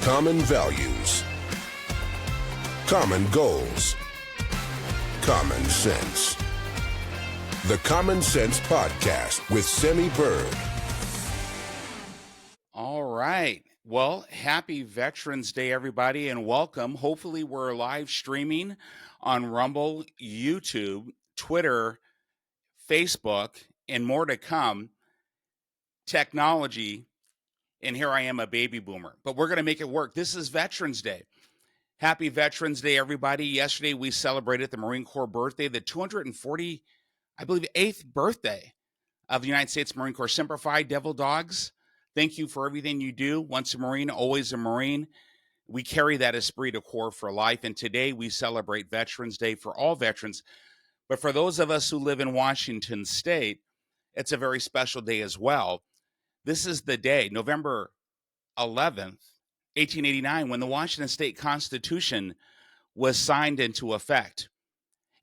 Common values. Common goals. Common sense. The Common Sense Podcast with Semi Bird. All right. Well, happy Veterans Day, everybody, and welcome. Hopefully, we're live streaming on Rumble, YouTube, Twitter, Facebook, and more to come. Technology, and here I am, a baby boomer, but we're going to make it work. This is Veterans Day. Happy Veterans Day, everybody. Yesterday, we celebrated the Marine Corps birthday, the 240, I believe, 8th birthday of the United States Marine Corps. Semper Fi, Devil Dogs. Thank you for everything you do. Once a Marine, always a Marine. We carry that esprit de corps for life, and today we celebrate Veterans Day for all veterans. But for those of us who live in Washington State, it's a very special day as well. This is the day, November 11th, 1889, when the Washington State Constitution was signed into effect.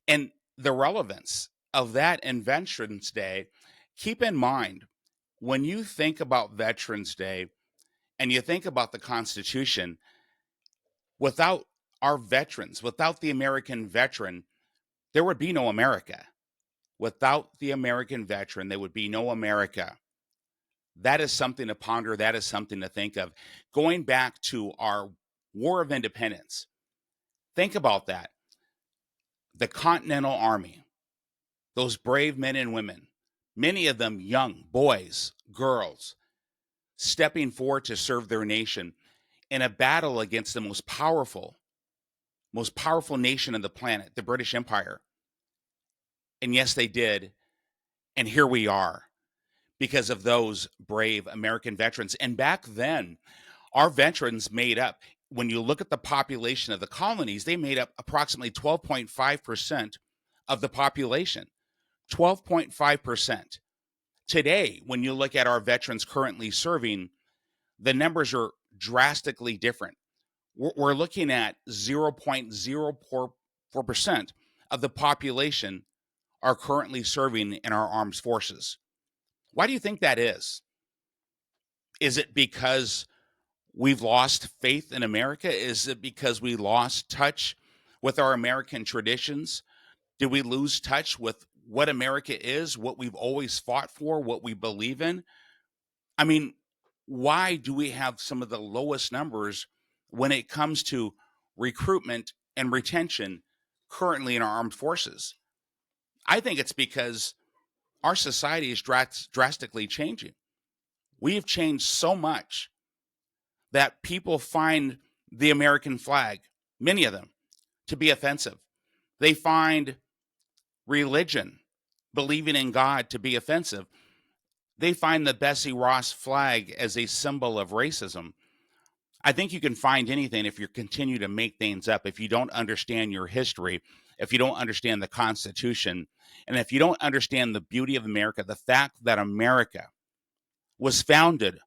And the relevance of that and Veterans Day, keep in mind, when you think about Veterans Day and you think about the Constitution, without our veterans, without the American veteran, there would be no America. Without the American veteran, there would be no America. That is something to ponder. That is something to think of. Going back to our War of Independence, think about that. The Continental Army, those brave men and women, many of them young boys, girls, stepping forward to serve their nation in a battle against the most powerful nation on the planet, the British Empire. And yes, they did. And here we are because of those brave American veterans. And back then, our veterans made up, when you look at the population of the colonies, they made up approximately 12.5% of the population. 12.5%. Today, when you look at our veterans currently serving, the numbers are drastically different. We're looking at 0.04% of the population are currently serving in our armed forces. Why do you think that is? Is it because we've lost faith in America? Is it because we lost touch with our American traditions? Did we lose touch with what America is, what we've always fought for, what we believe in? I mean, why do we have some of the lowest numbers when it comes to recruitment and retention currently in our armed forces? I think it's because our society is drastically changing. We have changed so much that people find the American flag, many of them, to be offensive. They find religion, believing in God, to be offensive. They find the Bessie Ross flag as a symbol of racism. I think you can find anything if you continue to make things up, if you don't understand your history, if you don't understand the Constitution, and if you don't understand the beauty of America, the fact that America was founded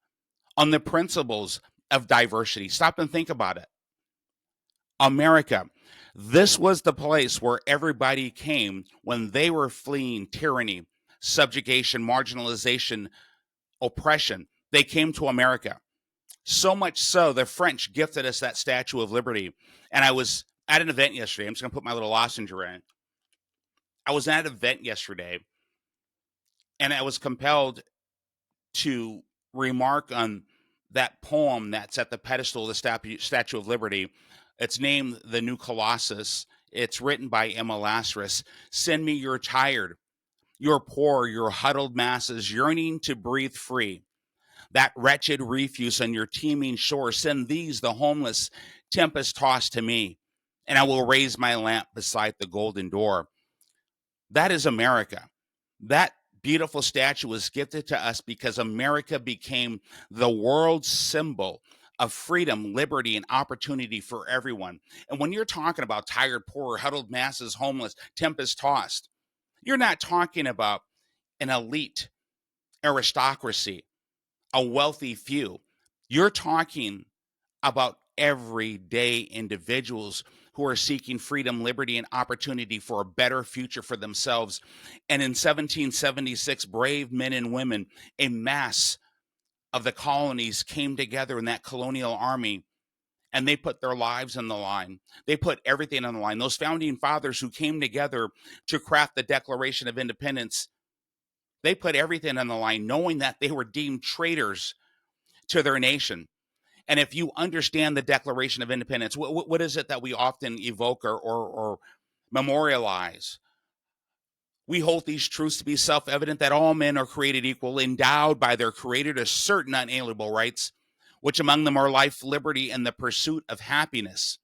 on the principles of diversity. Stop and think about it. America, this was the place where everybody came when they were fleeing tyranny, subjugation, marginalization, oppression. They came to America. So much so, the French gifted us that Statue of Liberty. And I was at an event yesterday. I'm just going to put my little lozenge in. I was at an event yesterday, and I was compelled to remark on that poem that's at the pedestal of the Statue of Liberty. It's named The New Colossus. It's written by Emma Lazarus. Send me your tired, your poor, your huddled masses yearning to breathe free. That wretched refuse on your teeming shore, send these, the homeless, tempest-tossed to me, and I will raise my lamp beside the golden door. That is America. That beautiful statue was gifted to us because America became the world's symbol of freedom, liberty, and opportunity for everyone. And when you're talking about tired, poor, huddled masses, homeless, tempest-tossed, you're not talking about an elite aristocracy, a wealthy few. You're talking about everyday individuals who are seeking freedom, liberty, and opportunity for a better future for themselves. And in 1776, brave men and women, a mass of the colonies came together in that colonial army and they put their lives on the line. They put everything on the line. Those founding fathers who came together to craft the Declaration of Independence, they put everything on the line, knowing that they were deemed traitors to their nation. And if you understand the Declaration of Independence, what is it that we often evoke or memorialize? We hold these truths to be self-evident, that all men are created equal, endowed by their Creator to certain unalienable rights, which among them are life, liberty, and the pursuit of happiness.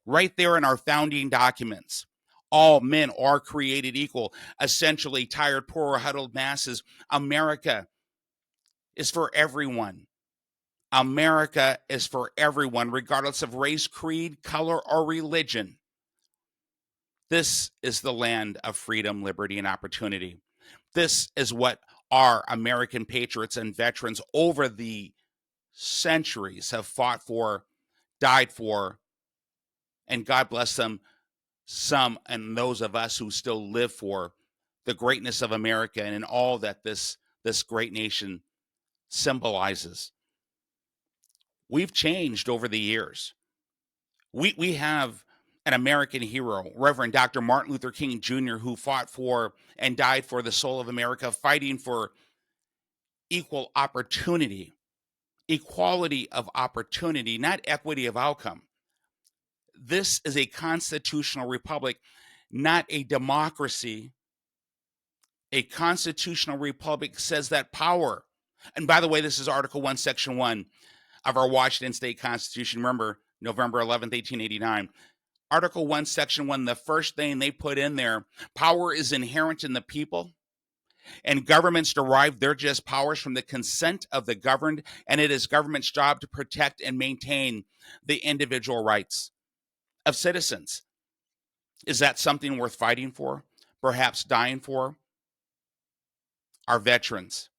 Right there in our founding documents, all men are created equal. Essentially, tired, poor, huddled masses, America is for everyone. America is for everyone, regardless of race, creed, color, or religion. This is the land of freedom, liberty, and opportunity. This is what our American patriots and veterans over the centuries have fought for, died for, and God bless them, some and those of us who still live for the greatness of America and in all that this great nation symbolizes. We've changed over the years. We have an American hero, Reverend Dr. Martin Luther King Jr., who fought for and died for the soul of America, fighting for equal opportunity, equality of opportunity, not equity of outcome. This is a constitutional republic, not a democracy. A constitutional republic says that power, and by the way, this is Article 1, Section 1 of our Washington State Constitution. Remember, November 11th, 1889. Article 1, Section 1, the first thing they put in there, power is inherent in the people, and governments derive their just powers from the consent of the governed, and it is government's job to protect and maintain the individual rights of citizens. Is that something worth fighting for? Perhaps dying for? Our veterans,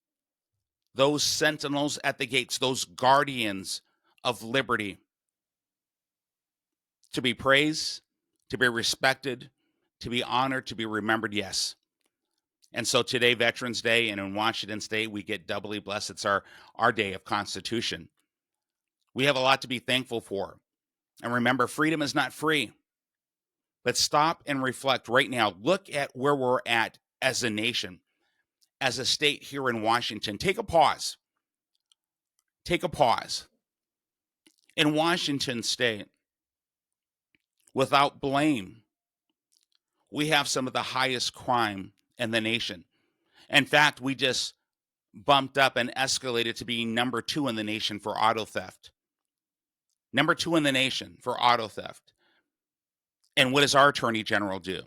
those sentinels at the gates, those guardians of liberty, to be praised, to be respected, to be honored, to be remembered, yes. And so today, Veterans Day, and in Washington State, we get doubly blessed. It's our day of Constitution. We have a lot to be thankful for. And remember, freedom is not free. But stop and reflect right now. Look at where we're at as a nation, as a state here in Washington. Take a pause. Take a pause. In Washington State, without blame, we have some of the highest crime in the nation. In fact, we just bumped up and escalated to being number 2 in the nation for auto theft. Number 2 in the nation for auto theft. And what does our Attorney General do?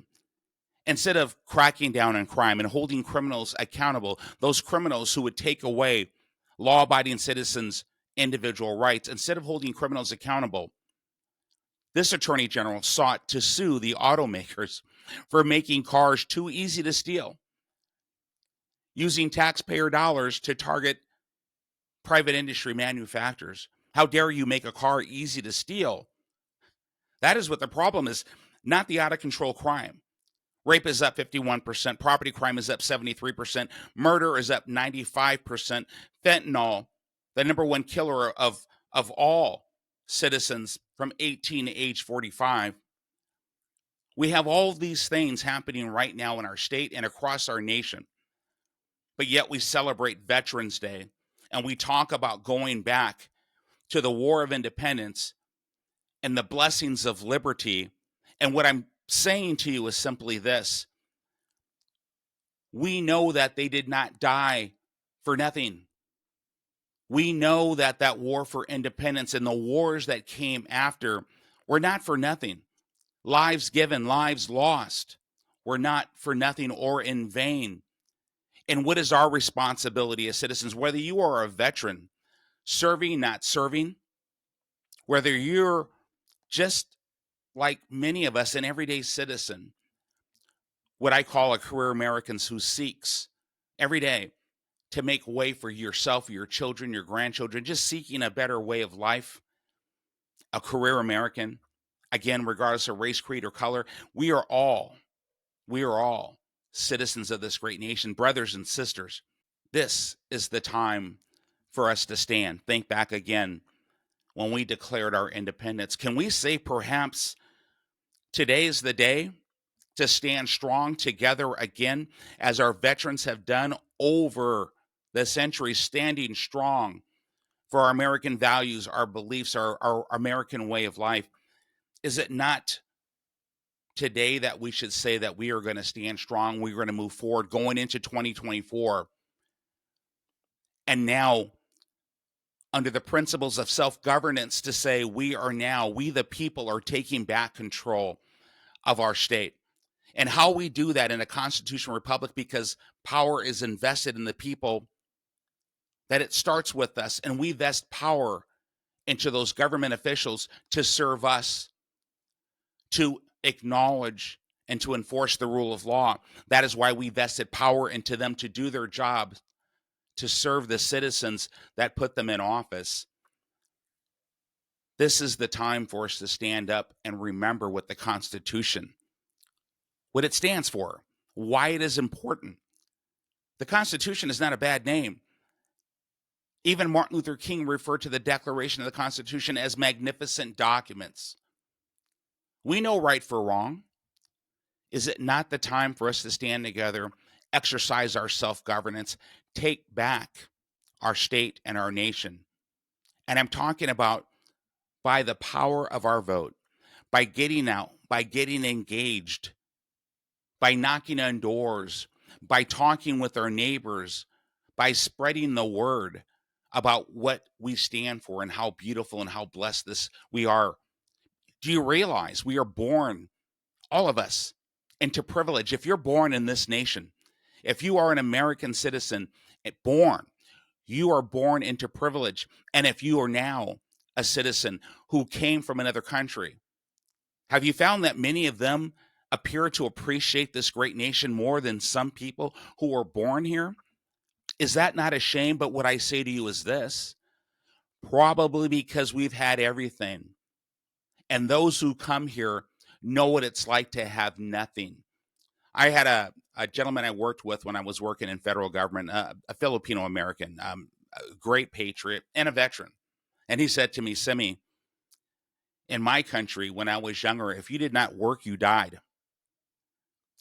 Instead of cracking down on crime and holding criminals accountable, those criminals who would take away law-abiding citizens' individual rights, instead of holding criminals accountable, this Attorney General sought to sue the automakers for making cars too easy to steal, using taxpayer dollars to target private industry manufacturers. How dare you make a car easy to steal? That is what the problem is, not the out-of-control crime. Rape is up 51%. Property crime is up 73%. Murder is up 95%. Fentanyl, the number one killer of all citizens from 18 to age 45. We have all these things happening right now in our state and across our nation. But yet we celebrate Veterans Day, and we talk about going back to the War of Independence and the blessings of liberty. And what I'm saying to you is simply this. We know that they did not die for nothing. We know that that war for independence and the wars that came after were not for nothing. Lives given, lives lost were not for nothing or in vain. And what is our responsibility as citizens, whether you are a veteran, serving, not serving, whether you're just like many of us, an everyday citizen, what I call a career American who seeks every day to make way for yourself, your children, your grandchildren, just seeking a better way of life, a career American, again, regardless of race, creed, or color, we are all citizens of this great nation, brothers and sisters. This is the time for us to stand. Think back again when we declared our independence. Can we say perhaps today is the day to stand strong together again, as our veterans have done over the centuries, standing strong for our American values, our beliefs, our American way of life? Is it not today that we should say that we are going to stand strong, we're going to move forward going into 2024, and now under the principles of self-governance to say we the people are taking back control of our state? And how we do that in a constitutional republic, because power is invested in the people, that it starts with us, and we vest power into those government officials to serve us, to acknowledge and to enforce the rule of law. That is why we vested power into them to do their job, to serve the citizens that put them in office. This is the time for us to stand up and remember what the Constitution, what it stands for, why it is important. The Constitution is not a bad name. Even Martin Luther King referred to the Declaration of the Constitution as magnificent documents. We know right for wrong. Is it not the time for us to stand together, exercise our self-governance, take back our state and our nation? And I'm talking about by the power of our vote, by getting out, by getting engaged, by knocking on doors, by talking with our neighbors, by spreading the word about what we stand for and how beautiful and how blessed we are. Do you realize we are born, all of us, into privilege? If you're born in this nation, if you are an American citizen, you are born into privilege. And if you are now a citizen who came from another country, have you found that many of them appear to appreciate this great nation more than some people who were born here? Is that not a shame? But what I say to you is this: probably because we've had everything. And those who come here know what it's like to have nothing. I had a gentleman I worked with when I was working in federal government, a Filipino American, a great patriot and a veteran. And he said to me, "Simi, in my country, when I was younger, if you did not work, you died."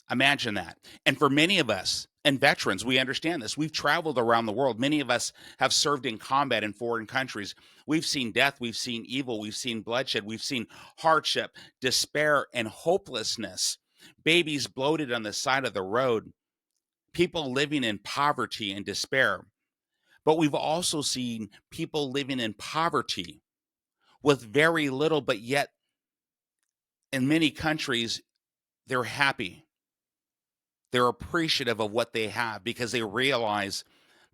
Imagine that. And for many of us and veterans, we understand this. We've traveled around the world. Many of us have served in combat in foreign countries. We've seen death. We've seen evil. We've seen bloodshed. We've seen hardship, despair, and hopelessness. Babies bloated on the side of the road. People living in poverty and despair. But we've also seen people living in poverty with very little, but yet in many countries, they're happy. They're appreciative of what they have because they realize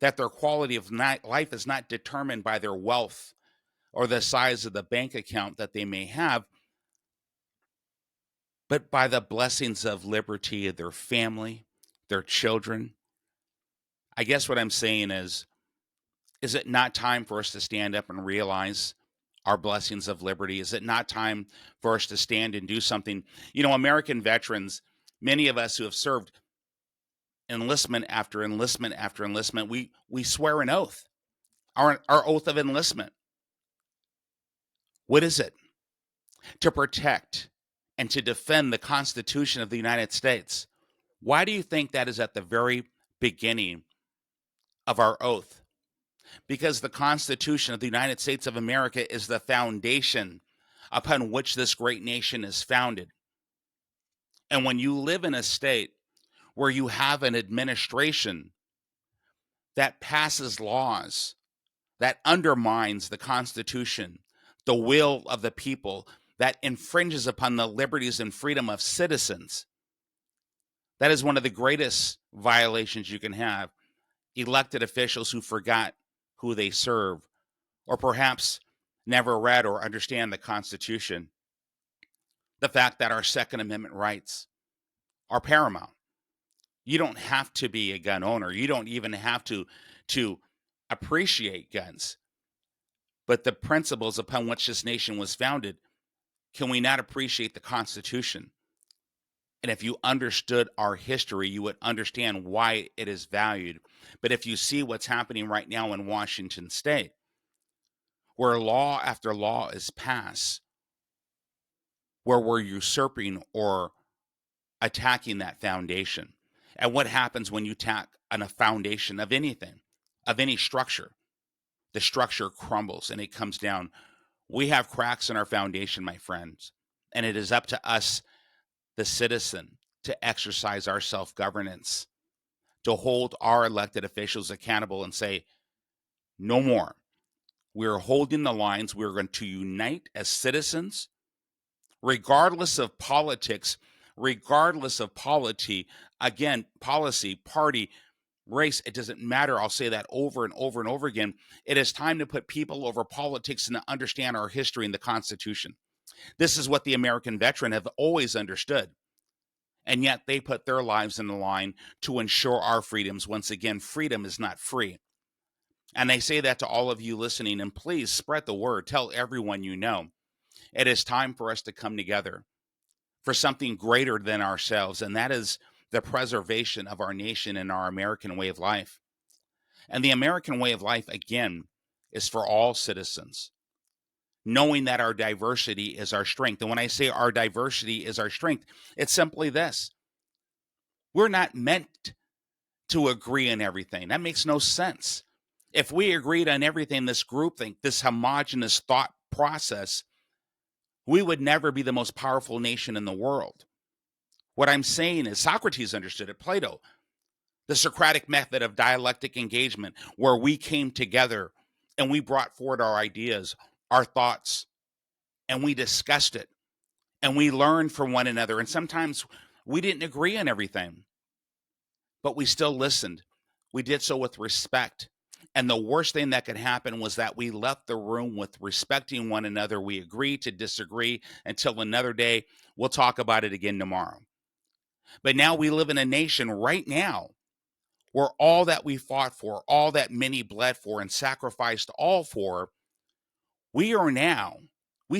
that their quality of life is not determined by their wealth or the size of the bank account that they may have, but by the blessings of liberty of their family, their children. I guess what I'm saying is it not time for us to stand up and realize our blessings of liberty? Is it not time for us to stand and do something? You know, American veterans, many of us who have served enlistment after enlistment after enlistment, we swear an oath, our oath of enlistment. What is it? To protect and to defend the Constitution of the United States. Why do you think that is at the very beginning of our oath? Because the Constitution of the United States of America is the foundation upon which this great nation is founded. And when you live in a state where you have an administration that passes laws that undermines the Constitution, the will of the people, that infringes upon the liberties and freedom of citizens, that is one of the greatest violations you can have. Elected officials who forgot who they serve, or perhaps never read or understand the Constitution. The fact that our Second Amendment rights are paramount. You don't have to be a gun owner. You don't even have to appreciate guns. But the principles upon which this nation was founded, can we not appreciate the Constitution? And if you understood our history, you would understand why it is valued. But if you see what's happening right now in Washington State, where law after law is passed, where we're usurping or attacking that foundation. And what happens when you attack on a foundation of anything, of any structure? The structure crumbles and it comes down. We have cracks in our foundation, my friends, and it is up to us, the citizen, to exercise our self-governance, to hold our elected officials accountable and say, no more. We're holding the lines. We're going to unite as citizens, regardless of politics, regardless of policy, party, race, it doesn't matter. I'll say that over and over and over again. It is time to put people over politics and to understand our history and the Constitution. This is what the American veteran have always understood. And yet they put their lives in the line to ensure our freedoms. Once again, freedom is not free. And I say that to all of you listening, and please spread the word. Tell everyone you know. It is time for us to come together for something greater than ourselves, and that is the preservation of our nation and our American way of life. And the American way of life, again, is for all citizens, knowing that our diversity is our strength. And when I say our diversity is our strength, it's simply this. We're not meant to agree on everything. That makes no sense. If we agreed on everything, this groupthink, this homogenous thought process, we would never be the most powerful nation in the world. What I'm saying is Socrates understood it, Plato, the Socratic method of dialectic engagement, where we came together and we brought forward our ideas, our thoughts, and we discussed it, and we learned from one another. And sometimes we didn't agree on everything, but we still listened. We did so with respect. And the worst thing that could happen was that we left the room with respecting one another. We agreed to disagree until another day. We'll talk about it again tomorrow. But now we live in a nation right now where all that we fought for, all that many bled for and sacrificed all for, we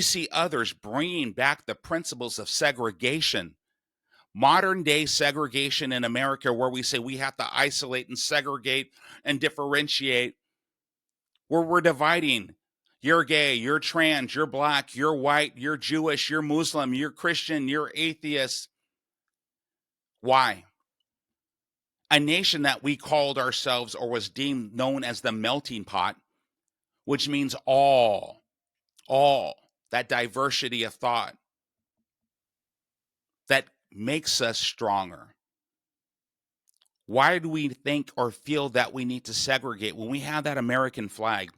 see others bringing back the principles of segregation. Modern day segregation in America, where we say we have to isolate and segregate and differentiate, where we're dividing. You're gay, you're trans, you're black, you're white, you're Jewish, you're Muslim, you're Christian, you're atheist. Why? A nation that we called ourselves or was deemed known as the melting pot, which means all, that diversity of thought that makes us stronger. Why do we think or feel that we need to segregate when we have that American flag,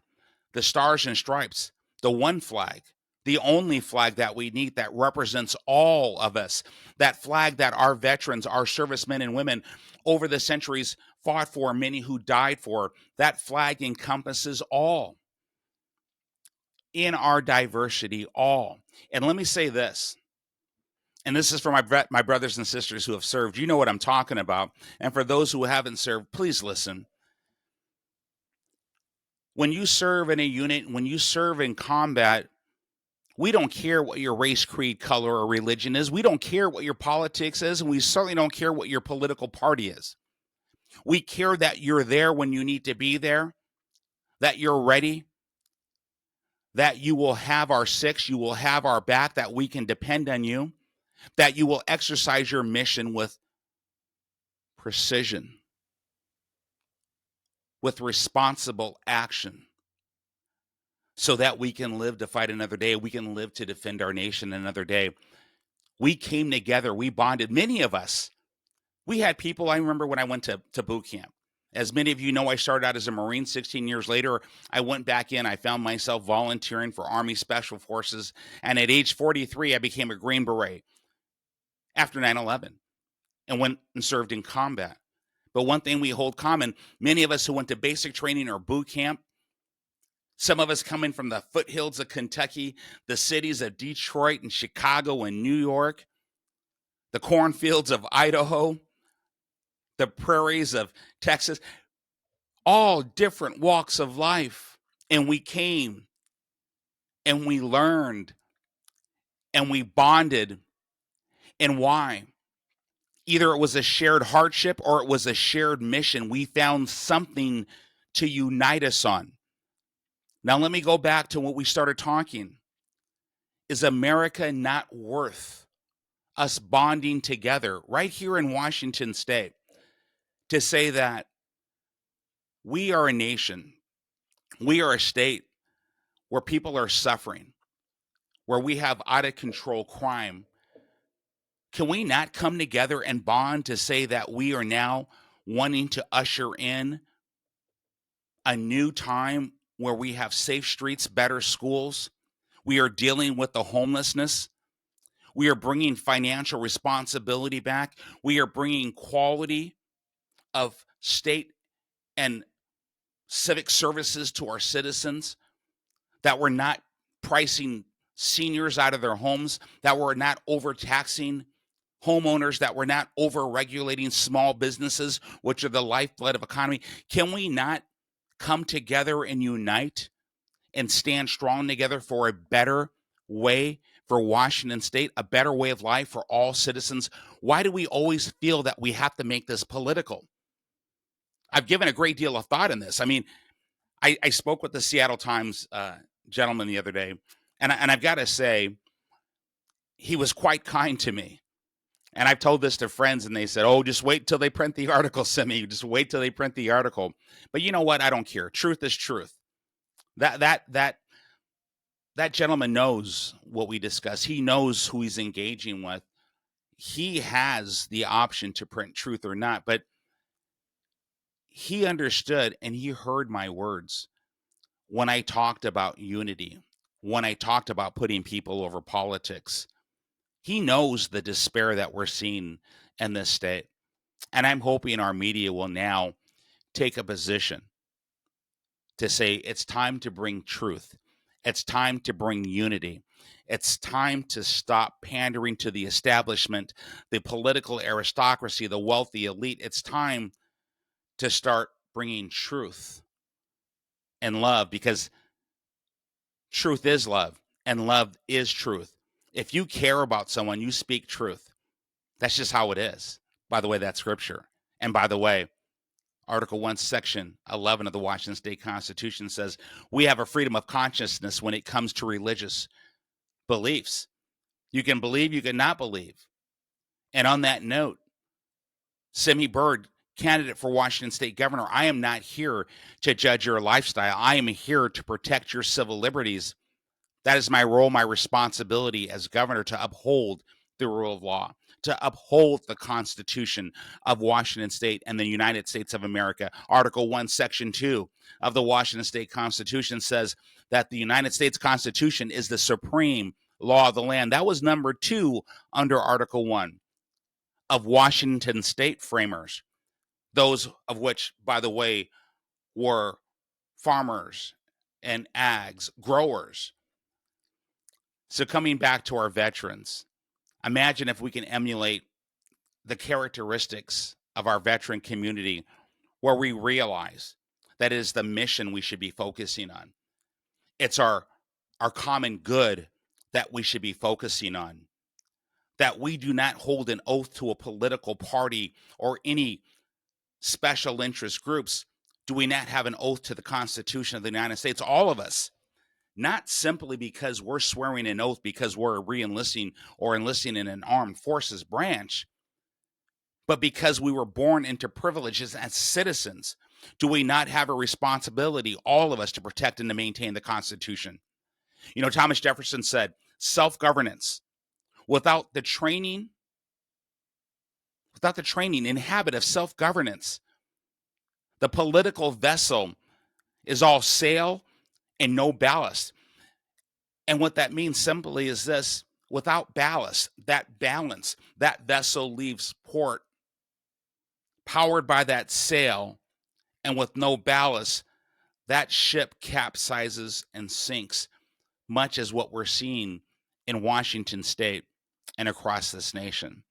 the stars and stripes, the one flag, the only flag that we need that represents all of us, that flag that our veterans, our servicemen and women over the centuries fought for, many who died for, that flag encompasses all. In our diversity, all. And let me say this, and this is for my brothers and sisters who have served. You know what I'm talking about. And for those who haven't served, please listen. When you serve in a unit, when you serve in combat, we don't care what your race, creed, color, or religion is. We don't care what your politics is, and we certainly don't care what your political party is. We care that you're there when you need to be there, that you're ready, that you will have our six, you will have our back, that we can depend on you, that you will exercise your mission with precision, with responsible action, so that we can live to fight another day. We can live to defend our nation another day. We came together. We bonded. Many of us, we had people, I remember when I went to boot camp. As many of you know, I started out as a Marine. 16 years later, I went back in. I found myself volunteering for Army Special Forces. And at age 43, I became a Green Beret after 9/11 and went and served in combat. But one thing we hold common, many of us who went to basic training or boot camp, some of us coming from the foothills of Kentucky, the cities of Detroit and Chicago and New York, the cornfields of Idaho, the prairies of Texas, all different walks of life. And we came and we learned and we bonded. And why? Either it was a shared hardship or it was a shared mission. We found something to unite us on. Now, let me go back to what we started talking. Is America not worth us bonding together right here in Washington State to say that we are a nation, we are a state where people are suffering, where we have out of control crime? Can we not come together and bond to say that we are now wanting to usher in a new time where we have safe streets, better schools? We are dealing with the homelessness. We are bringing financial responsibility back. We are bringing quality of state and civic services to our citizens, that we're not pricing seniors out of their homes, that we're not overtaxing homeowners, that we're not over-regulating small businesses, which are the lifeblood of economy. Can we not come together and unite and stand strong together for a better way for Washington State, a better way of life for all citizens? Why do we always feel that we have to make this political? I've given a great deal of thought in this. I mean, I spoke with the Seattle Times gentleman the other day, and I've got to say, he was quite kind to me. And I've told this to friends, and they said, "Oh, just wait till they print the article, Simi. Just wait till they print the article." But you know what? I don't care. Truth is truth. That gentleman knows what we discuss. He knows who he's engaging with. He has the option to print truth or not, but he understood and he heard my words when I talked about unity, when I talked about putting people over politics. He knows the despair that we're seeing in this state. And I'm hoping our media will now take a position to say it's time to bring truth. It's time to bring unity. It's time to stop pandering to the establishment, the political aristocracy, the wealthy elite. It's time to start bringing truth and love, because truth is love and love is truth. If you care about someone, you speak truth. That's just how it is. By the way, that's scripture. And by the way, Article 1, Section 11 of the Washington State Constitution says we have a freedom of consciousness when it comes to religious beliefs. You can believe, you can not believe. And on that note, Simi Bird, candidate for Washington State Governor, I am not here to judge your lifestyle. I am here to protect your civil liberties. That is my role, my responsibility as governor, to uphold the rule of law, to uphold the Constitution of Washington State and the United States of America. Article 1, Section 2 of the Washington State Constitution says that the United States Constitution is the supreme law of the land. That was number 2 under Article 1 of Washington State framers, those of which, by the way, were farmers and ags, growers. So coming back to our veterans, imagine if we can emulate the characteristics of our veteran community, where we realize that it is the mission we should be focusing on. It's our common good that we should be focusing on. That we do not hold an oath to a political party or any special interest groups. Do we not have an oath to the Constitution of the United States? All of us. Not simply because we're swearing an oath because we're re-enlisting or enlisting in an armed forces branch, but because we were born into privileges as citizens. Do we not have a responsibility, all of us, to protect and to maintain the Constitution? You know, Thomas Jefferson said, self-governance, without the training and habit of self-governance, the political vessel is all sail and no ballast. And what that means simply is this: without ballast, that balance, that vessel leaves port powered by that sail, and with no ballast, that ship capsizes and sinks, much as what we're seeing in Washington State and across this nation.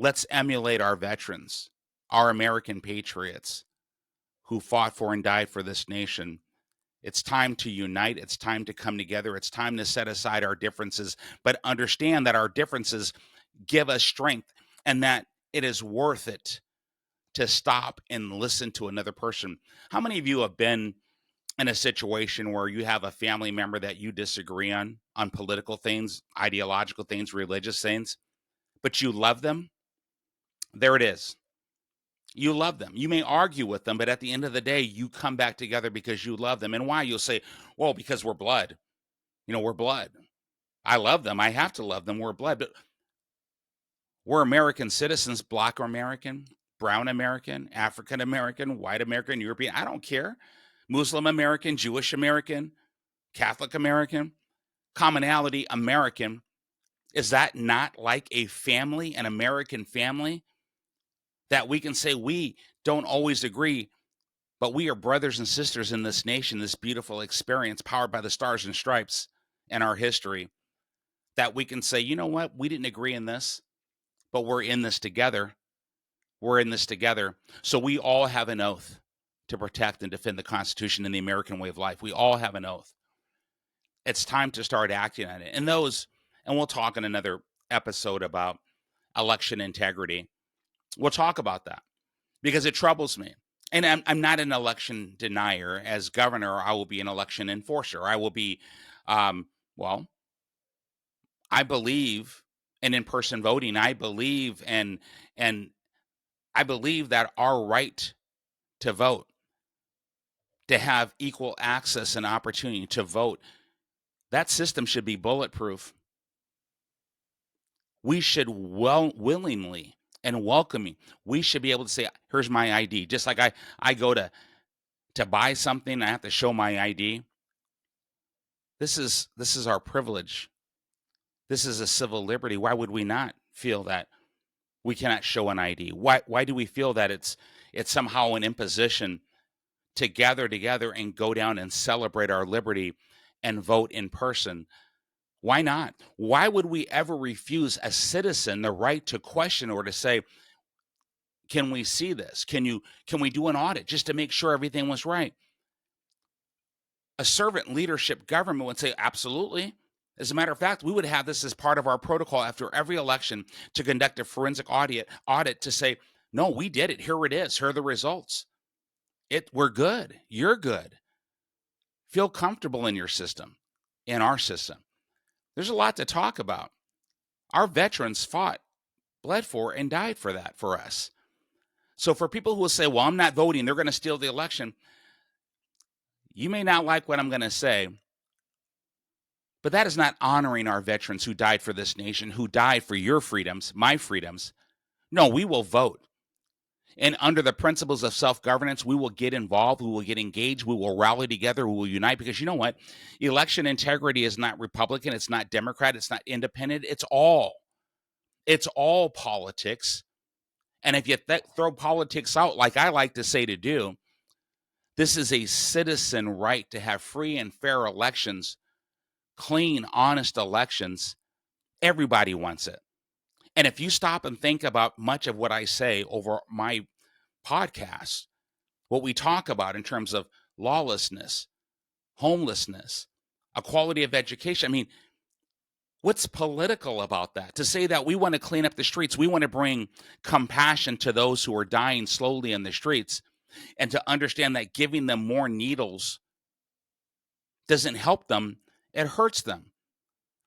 Let's emulate our veterans, our American patriots who fought for and died for this nation. It's time to unite. It's time to come together. It's time to set aside our differences, but understand that our differences give us strength and that it is worth it to stop and listen to another person. How many of you have been in a situation where you have a family member that you disagree on political things, ideological things, religious things, but you love them, there it is. You love them. You may argue with them, but at the end of the day, you come back together because you love them. And why? You'll say, well, because we're blood. We're blood. I love them. I have to love them. We're blood. But we're American citizens, Black American, brown American, African American, white American, European. I don't care. Muslim American, Jewish American, Catholic American, commonality American. Is that not like a family, an American family, that we can say we don't always agree, but we are brothers and sisters in this nation, this beautiful experience powered by the stars and stripes in our history, that we can say, you know what, we didn't agree in this, but we're in this together. We're in this together. So we all have an oath to protect and defend the Constitution and the American way of life. We all have an oath. It's time to start acting on it. And we'll talk in another episode about election integrity. We'll talk about that because it troubles me. And I'm not an election denier. As governor, I will be an election enforcer. I will be, I believe in in-person voting. I believe and I believe that our right to vote, to have equal access and opportunity to vote, that system should be bulletproof. We should willingly and welcoming. We should be able to say, here's my ID. Just like I go to buy something, I have to show my ID. This is our privilege. This is a civil liberty. Why would we not feel that we cannot show an ID? Why do we feel that it's somehow an imposition to gather together and go down and celebrate our liberty and vote in person? Why not? Why would we ever refuse a citizen the right to question or to say, can we see this? Can we do an audit just to make sure everything was right? A servant leadership government would say, absolutely. As a matter of fact, we would have this as part of our protocol after every election to conduct a forensic audit to say, no, we did it. Here it is. Here are the results. We're good. You're good. Feel comfortable in your system, in our system. There's a lot to talk about. Our veterans fought, bled for, and died for that for us. So for people who will say, well, I'm not voting, they're going to steal the election. You may not like what I'm going to say, but that is not honoring our veterans who died for this nation, who died for your freedoms, my freedoms. No, we will vote. And under the principles of self-governance, we will get involved, we will get engaged, we will rally together, we will unite, because you know what? Election integrity is not Republican, it's not Democrat, it's not independent, it's all politics. And if you throw politics out, like I like to say to do, this is a citizen right to have free and fair elections, clean, honest elections. Everybody wants it. And if you stop and think about much of what I say over my podcast, what we talk about in terms of lawlessness, homelessness, equality of education, I mean, what's political about that? To say that we want to clean up the streets, we want to bring compassion to those who are dying slowly in the streets, and to understand that giving them more needles doesn't help them, it hurts them.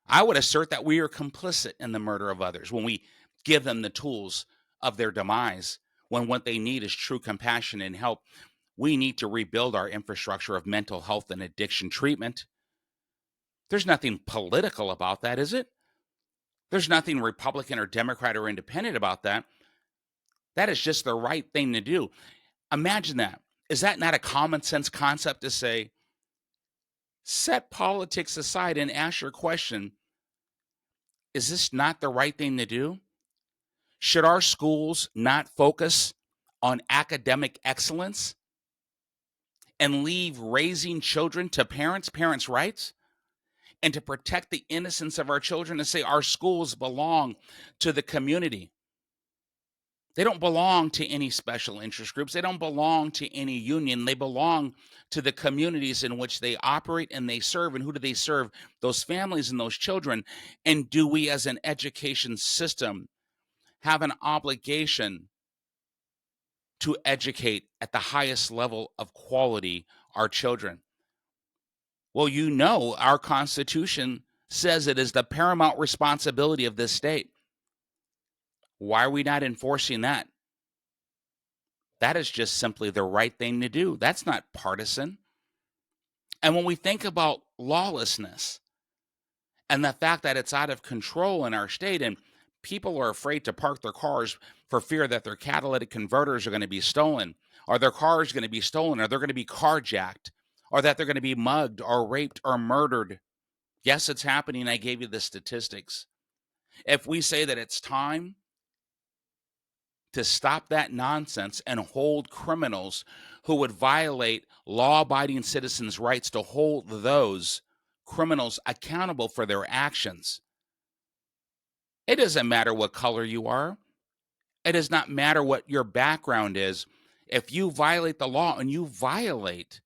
I would assert that we are complicit in the murder of others when we give them the tools of their demise, when what they need is true compassion and help. We need to rebuild our infrastructure of mental health and addiction treatment. There's nothing political about that, is it? There's nothing Republican or Democrat or independent about that. That is just the right thing to do. Imagine that. Is that not a common sense concept to say, set politics aside and ask your question, is this not the right thing to do? Should our schools not focus on academic excellence and leave raising children to parents' rights, and to protect the innocence of our children, and say our schools belong to the community? They don't belong to any special interest groups. They don't belong to any union. They belong to the communities in which they operate and they serve. And who do they serve? Those families and those children. And do we as an education system have an obligation to educate at the highest level of quality our children? Well, you know, our Constitution says it is the paramount responsibility of this state. Why are we not enforcing that? That is just simply the right thing to do. That's not partisan. And when we think about lawlessness and the fact that it's out of control in our state and people are afraid to park their cars for fear that their catalytic converters are going to be stolen, or their cars going to be stolen, or they're going to be carjacked, or that they're going to be mugged or raped or murdered. Yes, it's happening. I gave you the statistics. If we say that it's time to stop that nonsense and hold criminals who would violate law-abiding citizens' rights, to hold those criminals accountable for their actions. It doesn't matter what color you are. It does not matter what your background is. If you violate the law and you violate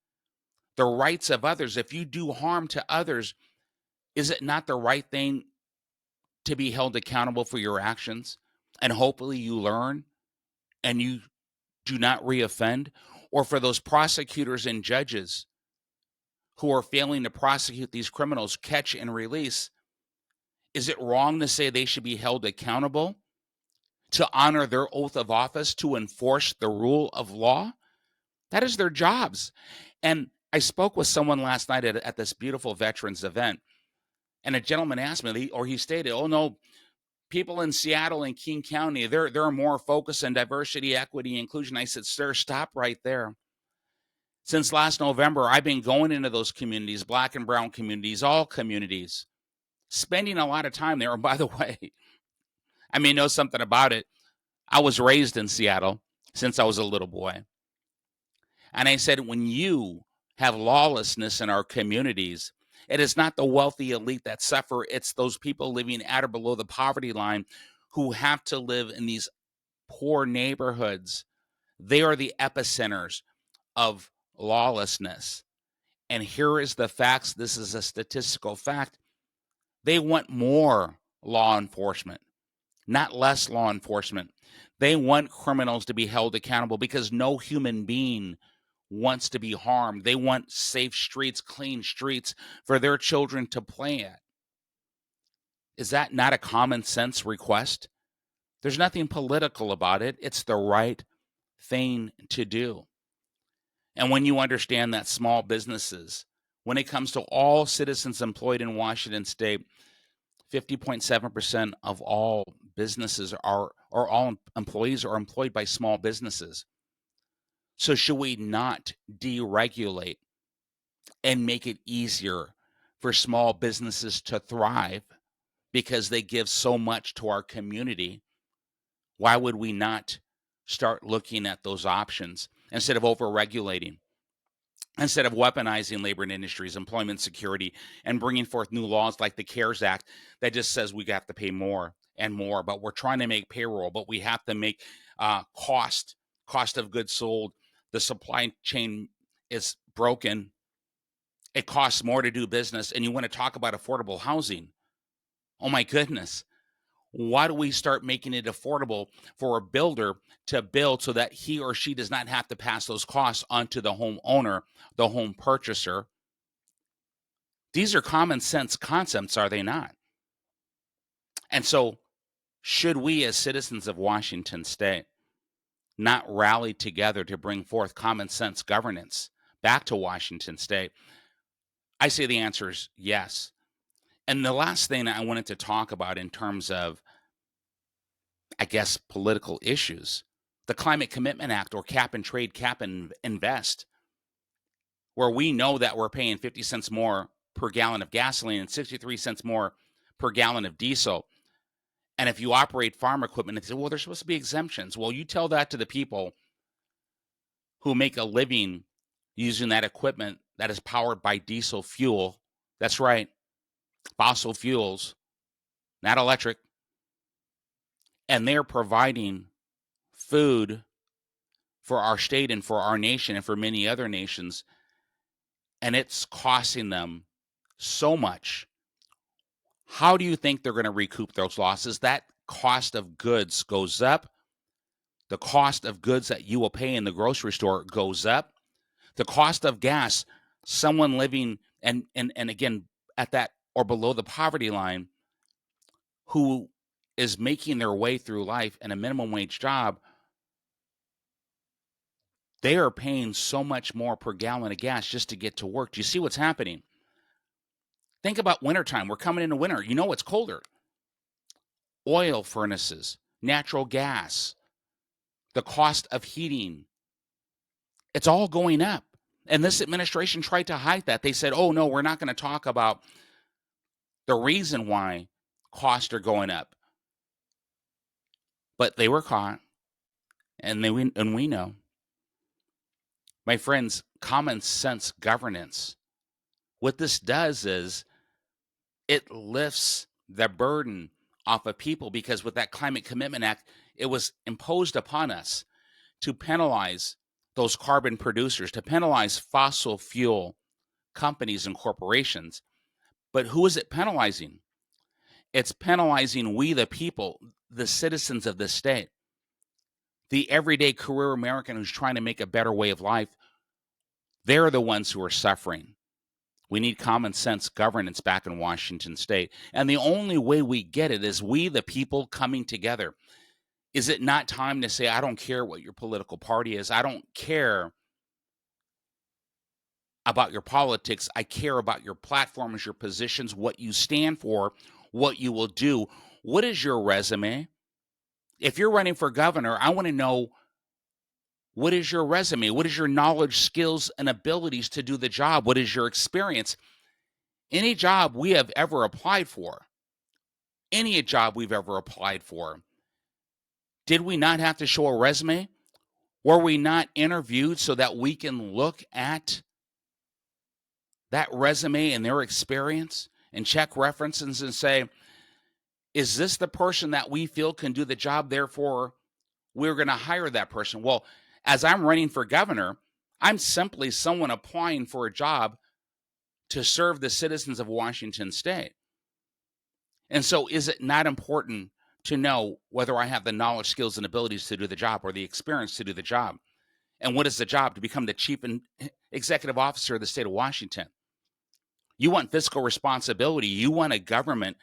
the rights of others, if you do harm to others, is it not the right thing to be held accountable for your actions? And hopefully you learn and you do not reoffend? Or for those prosecutors and judges who are failing to prosecute these criminals, catch and release, is it wrong to say they should be held accountable to honor their oath of office, to enforce the rule of law? That is their jobs. And I spoke with someone last night at this beautiful veterans event, and a gentleman asked me, or he stated, oh no, people in Seattle and King County, they're more focused on diversity, equity, inclusion. I said, sir, stop right there. Since last November, I've been going into those communities, black and brown communities, all communities, spending a lot of time there. And by the way, I may know something about it. I was raised in Seattle since I was a little boy. And I said, when you have lawlessness in our communities, it is not the wealthy elite that suffer. It's those people living at or below the poverty line who have to live in these poor neighborhoods. They are the epicenters of lawlessness. And here is the facts. This is a statistical fact. They want more law enforcement, not less law enforcement. They want criminals to be held accountable because no human being wants to be harmed. They want safe streets, clean streets for their children to play at. Is that not a common sense request? There's nothing political about it. It's the right thing to do. And when you understand that small businesses, when it comes to all citizens employed in Washington State, 50.7% of all businesses or all employees are employed by small businesses. So should we not deregulate and make it easier for small businesses to thrive because they give so much to our community? Why would we not start looking at those options instead of over-regulating, instead of weaponizing labor and industries, employment security, and bringing forth new laws like the CARES Act that just says we have to pay more and more, but we're trying to make payroll, but we have to make cost of goods sold. The supply chain is broken. It costs more to do business, and you want to talk about affordable housing. Oh my goodness. Why do we start making it affordable for a builder to build so that he or she does not have to pass those costs onto the homeowner, the home purchaser? These are common sense concepts, are they not? And so, should we as citizens of Washington State not rally together to bring forth common sense governance back to Washington State? I say the answer is yes. And the last thing I wanted to talk about in terms of, I guess, political issues, the Climate Commitment Act, or cap and trade, cap and invest, where we know that we're paying 50 cents more per gallon of gasoline and 63 cents more per gallon of diesel. And if you operate farm equipment, they say, well, there's supposed to be exemptions. Well, you tell that to the people who make a living using that equipment that is powered by diesel fuel. That's right, fossil fuels, not electric. And they're providing food for our state and for our nation and for many other nations. And it's costing them so much. How do you think they're going to recoup those losses? That cost of goods goes up. The cost of goods that you will pay in the grocery store goes up. The cost of gas, someone living and again, at that or below the poverty line, who is making their way through life in a minimum wage job, they are paying so much more per gallon of gas just to get to work. Do you see what's happening? Think about wintertime. We're coming into winter. You know it's colder. Oil furnaces, natural gas, the cost of heating, it's all going up. And this administration tried to hide that. They said, oh, no, we're not going to talk about the reason why costs are going up. But they were caught, and we know. My friends, common sense governance, what this does is it lifts the burden off of people, because with that Climate Commitment Act, it was imposed upon us to penalize those carbon producers, to penalize fossil fuel companies and corporations. But who is it penalizing? It's penalizing we, the people, the citizens of this state, the everyday career American who's trying to make a better way of life. They're the ones who are suffering. We need common sense governance back in Washington state. And the only way we get it is we, the people, coming together. Is it not time to say, I don't care what your political party is. I don't care about your politics. I care about your platforms, your positions, what you stand for, what you will do. What is your resume? If you're running for governor, I want to know, what is your resume? What is your knowledge, skills, and abilities to do the job? What is your experience? Any job we have ever applied for, did we not have to show a resume? Were we not interviewed so that we can look at that resume and their experience and check references and say, is this the person that we feel can do the job? Therefore, we're going to hire that person. Well, as I'm running for governor, I'm simply someone applying for a job to serve the citizens of Washington state. And so is it not important to know whether I have the knowledge, skills, and abilities to do the job, or the experience to do the job? And what is the job? To become the chief executive officer of the state of Washington. You want fiscal responsibility. You want a government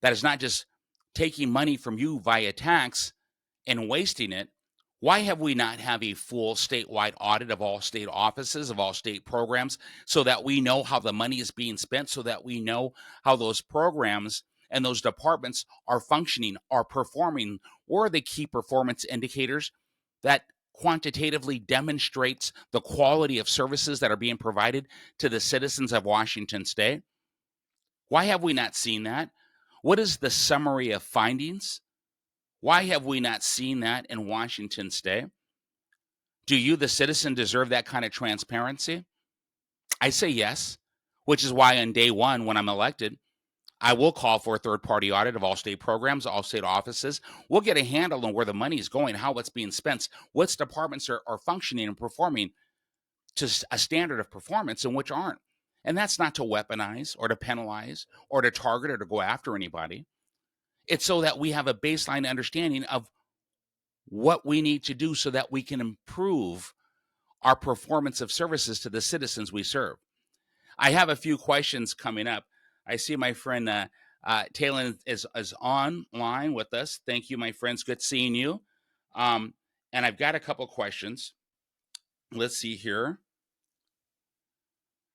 that is not just taking money from you via tax and wasting it. Why have we not have a full statewide audit of all state offices, of all state programs, so that we know how the money is being spent, so that we know how those programs and those departments are functioning, are performing? What are the key performance indicators that quantitatively demonstrates the quality of services that are being provided to the citizens of Washington state? Why have we not seen that? What is the summary of findings? Why have we not seen that in Washington state? Do you, the citizen, deserve that kind of transparency? I say yes, which is why on day one, when I'm elected, I will call for a third-party audit of all state programs, all state offices. We'll get a handle on where the money is going, how it's being spent, which departments are functioning and performing to a standard of performance and which aren't. And that's not to weaponize or to penalize or to target or to go after anybody. It's so that we have a baseline understanding of what we need to do so that we can improve our performance of services to the citizens we serve. I have a few questions coming up. I see my friend Talon is online with us. Thank you, my friends. Good seeing you. And I've got a couple questions. Let's see here.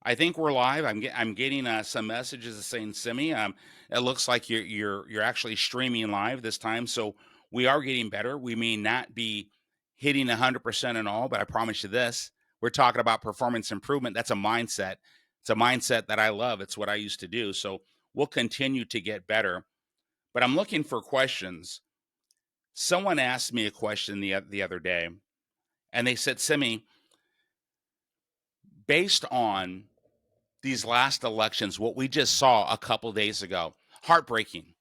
I think we're live. I'm getting some messages saying, Simi, it looks like you're actually streaming live this time. So we are getting better. We may not be hitting 100% and all, but I promise you this: we're talking about performance improvement. That's a mindset. It's a mindset that I love. It's what I used to do. So we'll continue to get better. But I'm looking for questions. Someone asked me a question the other day, and they said, Simi, based on these last elections, what we just saw a couple days ago, heartbreaking.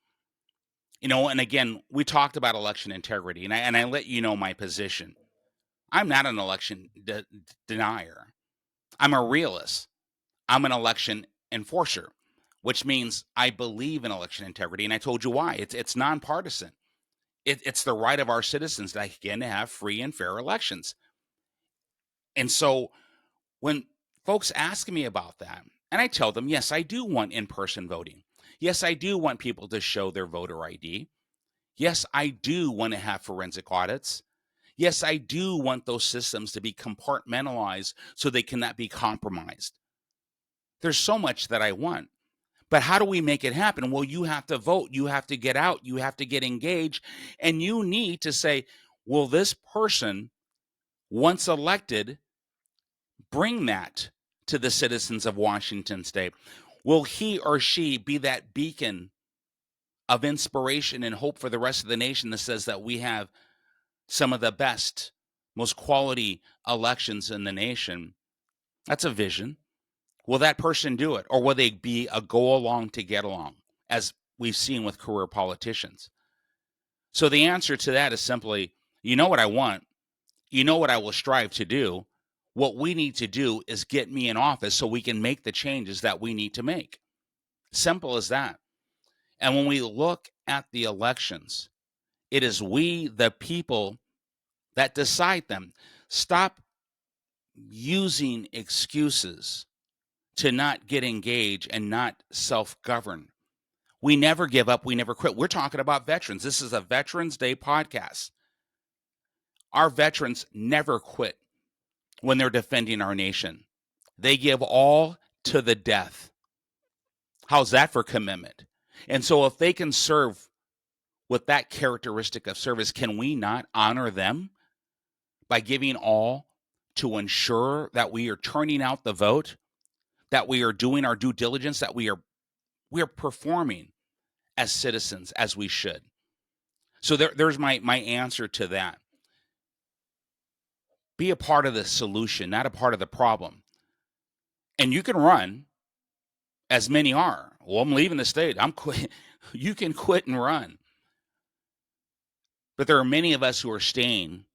And again, we talked about election integrity, and I let you know my position. I'm not an election denier. I'm a realist. I'm an election enforcer, which means I believe in election integrity, and I told you why. It's nonpartisan. It's the right of our citizens to, again, to have free and fair elections. And so when folks ask me about that, And I tell them, yes, I do want in-person voting. Yes, I do want people to show their voter ID. Yes, I do want to have forensic audits. Yes, I do want those systems to be compartmentalized so they cannot be compromised. There's so much that I want. But how do we make it happen? Well, you have to vote. You have to get out. You have to get engaged. And you need to say, will this person, once elected, bring that to the citizens of Washington State? Will he or she be that beacon of inspiration and hope for the rest of the nation that says that we have some of the best, most quality elections in the nation? That's a vision. Will that person do it? Or will they be a go along to get along, as we've seen with career politicians? So the answer to that is simply, you know what I want. You know what I will strive to do. What we need to do is get me in office so we can make the changes that we need to make. Simple as that. And when we look at the elections, it is we, the people, that decide them. Stop using excuses to not get engaged and not self-govern. We never give up. We never quit. We're talking about veterans. This is a Veterans Day podcast. Our veterans never quit when they're defending our nation. They give all to the death. How's that for commitment? And so if they can serve with that characteristic of service, can we not honor them by giving all to ensure that we are turning out the vote, that we are doing our due diligence, that we are performing as citizens as we should? So there's my answer to that. Be a part of the solution, not a part of the problem. And you can run, as many are. Well, I'm leaving the state. I'm quit. You can quit and run. But there are many of us who are staying,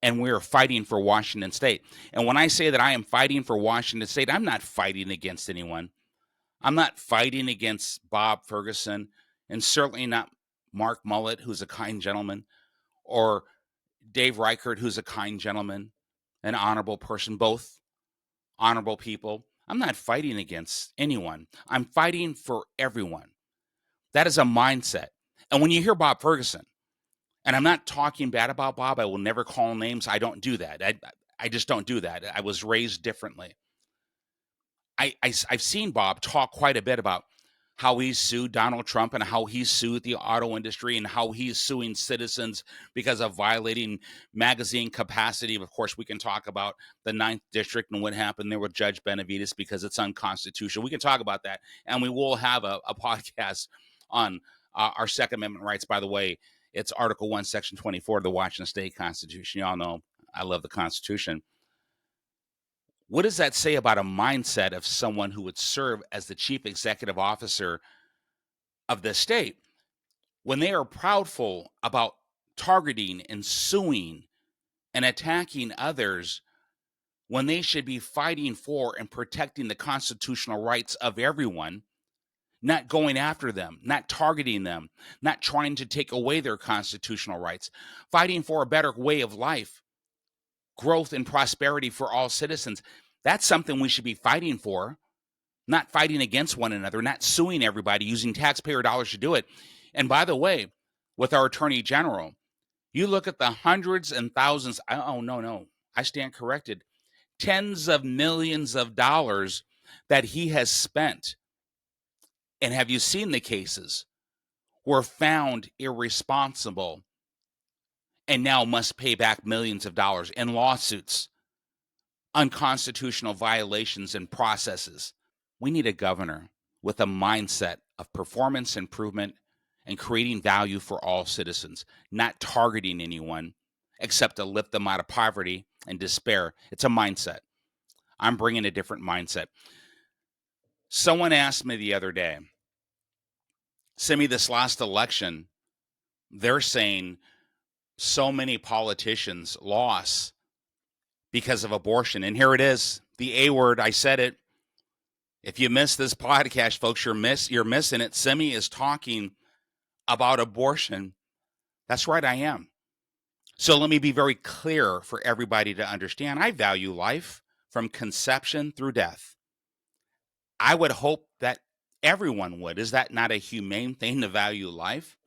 and we are fighting for Washington State. And when I say that I am fighting for Washington State, I'm not fighting against anyone. I'm not fighting against Bob Ferguson, and certainly not Mark Mullet, who's a kind gentleman, or Dave Reichert, who's a kind gentleman, an honorable person, both honorable people. I'm not fighting against anyone. I'm fighting for everyone. That is a mindset. And when you hear Bob Ferguson, and I'm not talking bad about Bob, I will never call names. I don't do that. I just don't do that. I was raised differently. I've seen Bob talk quite a bit about how he's sued Donald Trump and how he's sued the auto industry and how he's suing citizens because of violating magazine capacity. Of course, we can talk about the 9th District and what happened there with Judge Benavides because it's unconstitutional. We can talk about that, and we will have a podcast on our Second Amendment rights. By the way, it's Article 1, Section 24 of the Washington State Constitution. Y'all know I love the Constitution. What does that say about a mindset of someone who would serve as the chief executive officer of the state when they are proudful about targeting and suing and attacking others when they should be fighting for and protecting the constitutional rights of everyone, not going after them, not targeting them, not trying to take away their constitutional rights, fighting for a better way of life, growth and prosperity for all citizens? That's something we should be fighting for, not fighting against one another, not suing everybody, using taxpayer dollars to do it. And by the way, with our Attorney General, you look at the hundreds and thousands, I stand corrected, tens of millions of dollars that he has spent. And have you seen the cases were found irresponsible and now must pay back millions of dollars in lawsuits, unconstitutional violations and processes? We need a governor with a mindset of performance improvement and creating value for all citizens, not targeting anyone except to lift them out of poverty and despair. It's a mindset. I'm bringing a different mindset. Someone asked me the other day, Simi, this last election, they're saying so many politicians lost because of abortion. And here it is, the A word. I said it. If you miss this podcast, folks, you're missing it. Simi is talking about abortion. That's right, I am. So let me be very clear for everybody to understand. I value life from conception through death. I would hope that everyone would. Is that not a humane thing to value life?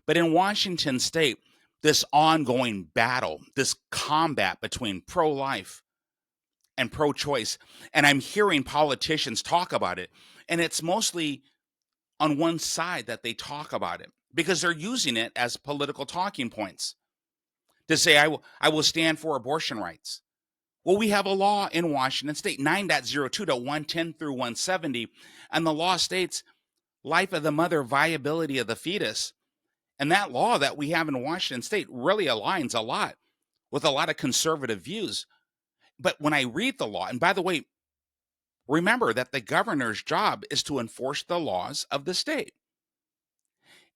But in Washington state, this ongoing battle, this combat between pro-life and pro-choice, and I'm hearing politicians talk about it, and it's mostly on one side that they talk about it because they're using it as political talking points to say, I will stand for abortion rights. Well, we have a law in Washington state, 9.02.110 through 170, and the law states life of the mother, viability of the fetus. And that law that we have in Washington state really aligns a lot with a lot of conservative views. But when I read the law, and by the way, remember that the governor's job is to enforce the laws of the state.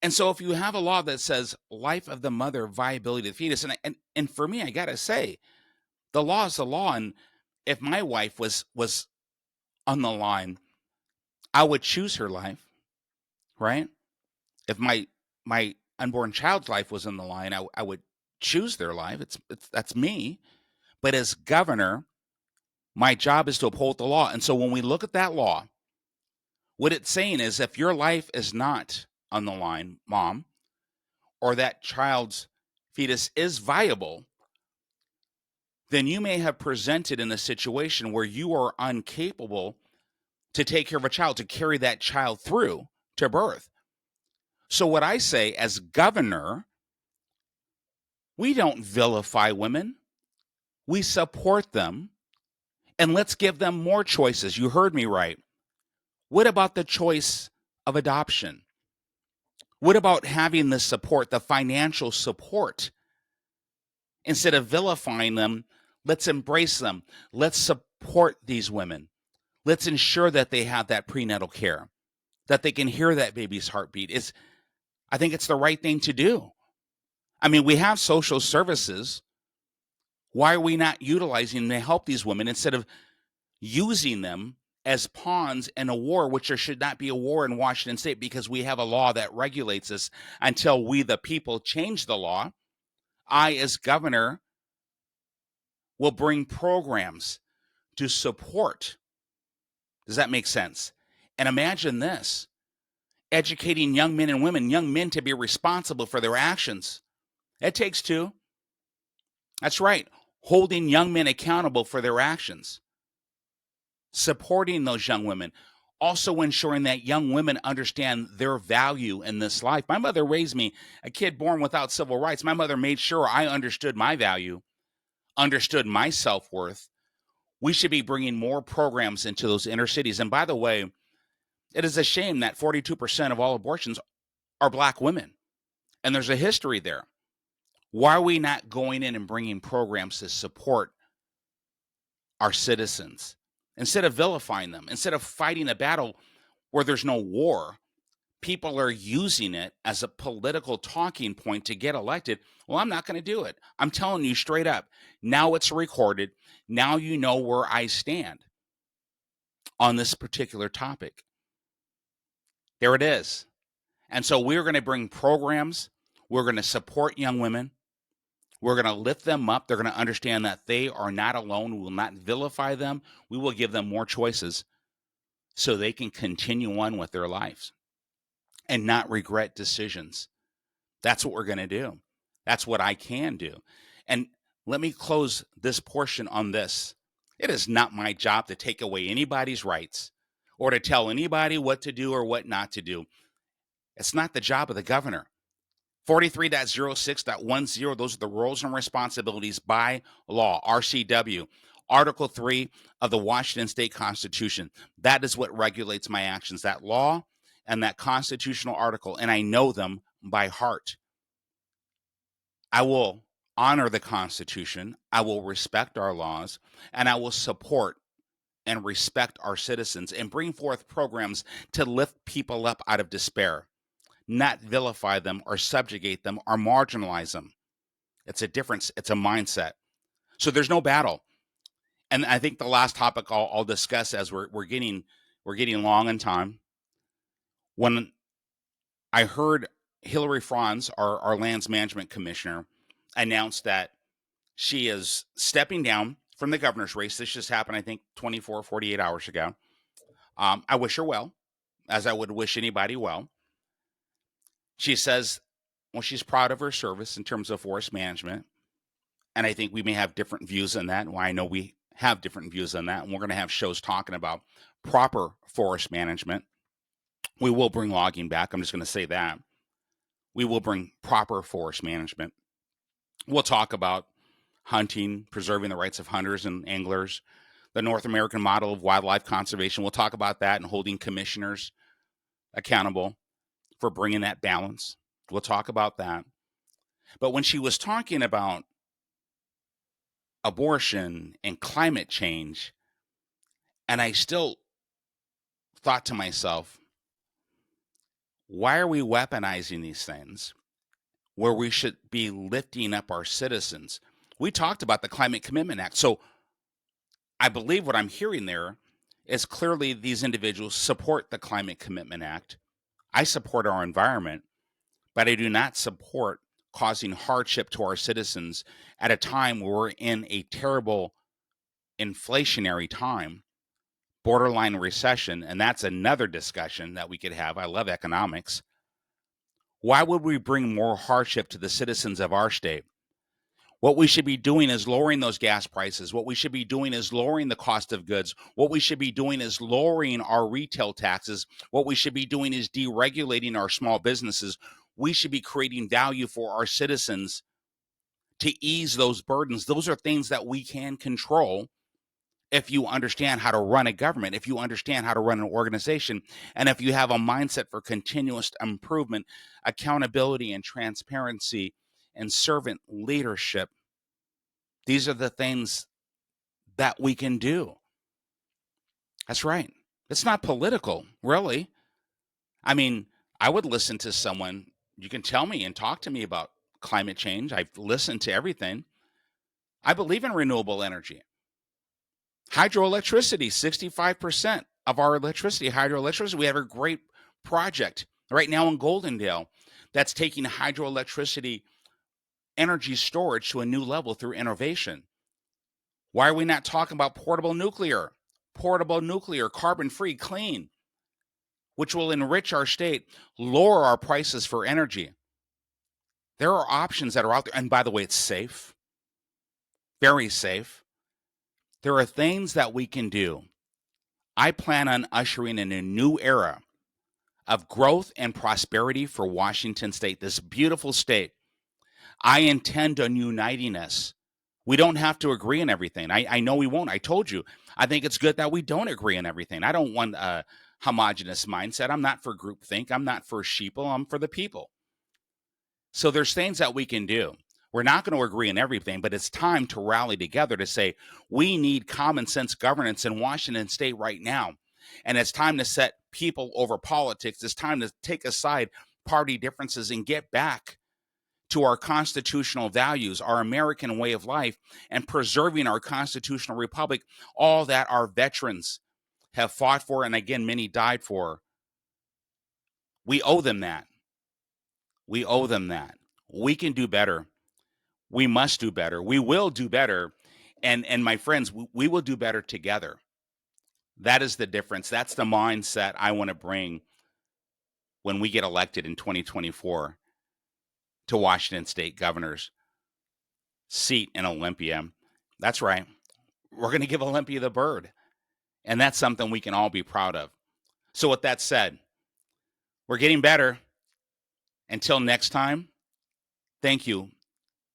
And so if you have a law that says life of the mother, viability of the fetus, and for me, I got to say, the law is the law. And if my wife was on the line, I would choose her life, right? If my unborn child's life was on the line, I would choose their life. That's me. But as governor, my job is to uphold the law. And so when we look at that law, what it's saying is if your life is not on the line, mom, or that child's fetus is viable, then you may have presented in a situation where you are incapable to take care of a child, to carry that child through to birth. So what I say as governor, we don't vilify women. We support them, and let's give them more choices. You heard me right. What about the choice of adoption? What about having the support, the financial support? Instead of vilifying them, let's embrace them. Let's support these women. Let's ensure that they have that prenatal care, that they can hear that baby's heartbeat. I think it's the right thing to do. I mean, we have social services. Why are we not utilizing them to help these women instead of using them as pawns in a war, which there should not be a war in Washington state because we have a law that regulates us until we, the people, change the law? I, as governor, will bring programs to support. Does that make sense? And imagine this, educating young men and women, young men to be responsible for their actions. It takes two. That's right. Holding young men accountable for their actions. Supporting those young women. Also ensuring that young women understand their value in this life. My mother raised me, a kid born without civil rights. My mother made sure I understood my value, understood my self-worth. We should be bringing more programs into those inner cities. And by the way, it is a shame that 42% of all abortions are Black women. And there's a history there. Why are we not going in and bringing programs to support our citizens instead of vilifying them, instead of fighting a battle where there's no war? People are using it as a political talking point to get elected. Well, I'm not going to do it. I'm telling you straight up. Now it's recorded. Now you know where I stand on this particular topic. There it is. And so we're going to bring programs. We're going to support young women. We're going to lift them up. They're going to understand that they are not alone. We will not vilify them. We will give them more choices so they can continue on with their lives and not regret decisions. That's what we're going to do. That's what I can do. And let me close this portion on this. It is not my job to take away anybody's rights or to tell anybody what to do or what not to do. It's not the job of the governor. 43.06.10, those are the roles and responsibilities by law, RCW, Article 3 of the Washington State Constitution. That is what regulates my actions, that law and that constitutional article, and I know them by heart. I will honor the Constitution, I will respect our laws, and I will support and respect our citizens and bring forth programs to lift people up out of despair. Not vilify them or subjugate them or marginalize them. It's a difference. It's a mindset. So there's no battle. And I think the last topic I'll discuss as we're getting long in time. When I heard Hillary Franz, our lands management commissioner, announce that she is stepping down from the governor's race. This just happened, I think, 24, 48 hours ago. I wish her well, as I would wish anybody well. She says, well, she's proud of her service in terms of forest management. And I think we may have different views on that. Well, I know we have different views on that. And we're going to have shows talking about proper forest management. We will bring logging back. I'm just going to say that. We will bring proper forest management. We'll talk about hunting, preserving the rights of hunters and anglers, the North American model of wildlife conservation. We'll talk about that and holding commissioners accountable for bringing that balance. We'll talk about that. But when she was talking about abortion and climate change, and I still thought to myself, why are we weaponizing these things where we should be lifting up our citizens? We talked about the Climate Commitment Act. So I believe what I'm hearing there is clearly these individuals support the Climate Commitment Act. I support our environment, but I do not support causing hardship to our citizens at a time where we're in a terrible inflationary time, borderline recession, and that's another discussion that we could have. I love economics. Why would we bring more hardship to the citizens of our state? What we should be doing is lowering those gas prices. What we should be doing is lowering the cost of goods. What we should be doing is lowering our retail taxes. What we should be doing is deregulating our small businesses. We should be creating value for our citizens to ease those burdens. Those are things that we can control if you understand how to run a government, if you understand how to run an organization, and if you have a mindset for continuous improvement, accountability, and transparency, and servant leadership. These are the things that we can do. That's right. It's not political, really. I mean, I would listen to someone. You can tell me and talk to me about climate change. I've listened to everything. I believe in renewable energy. Hydroelectricity, 65% of our electricity, hydroelectricity. We have a great project right now in Goldendale that's taking hydroelectricity energy storage to a new level through innovation. Why are we not talking about portable nuclear? Portable nuclear, carbon-free, clean, which will enrich our state, lower our prices for energy. There are options that are out there. And by the way, it's safe, very safe. There are things that we can do. I plan on ushering in a new era of growth and prosperity for Washington State, this beautiful state. I intend on uniting us. We don't have to agree on everything. I know we won't. I told you. I think it's good that we don't agree on everything. I don't want a homogenous mindset. I'm not for groupthink. I'm not for sheeple. I'm for the people. So there's things that we can do. We're not going to agree on everything, but it's time to rally together to say we need common sense governance in Washington State right now. And it's time to set people over politics. It's time to take aside party differences and get back to our constitutional values, our American way of life, and preserving our constitutional republic, all that our veterans have fought for, and again, many died for. We owe them that. We owe them that. We can do better. We must do better. We will do better. And my friends, we will do better together. That is the difference. That's the mindset I want to bring when we get elected in 2024 to Washington State governor's seat in Olympia. That's right. We're going to give Olympia the bird. And that's something we can all be proud of. So with that said, we're getting better. Until next time, thank you.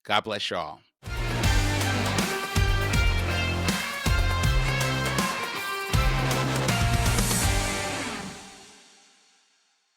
God bless you all.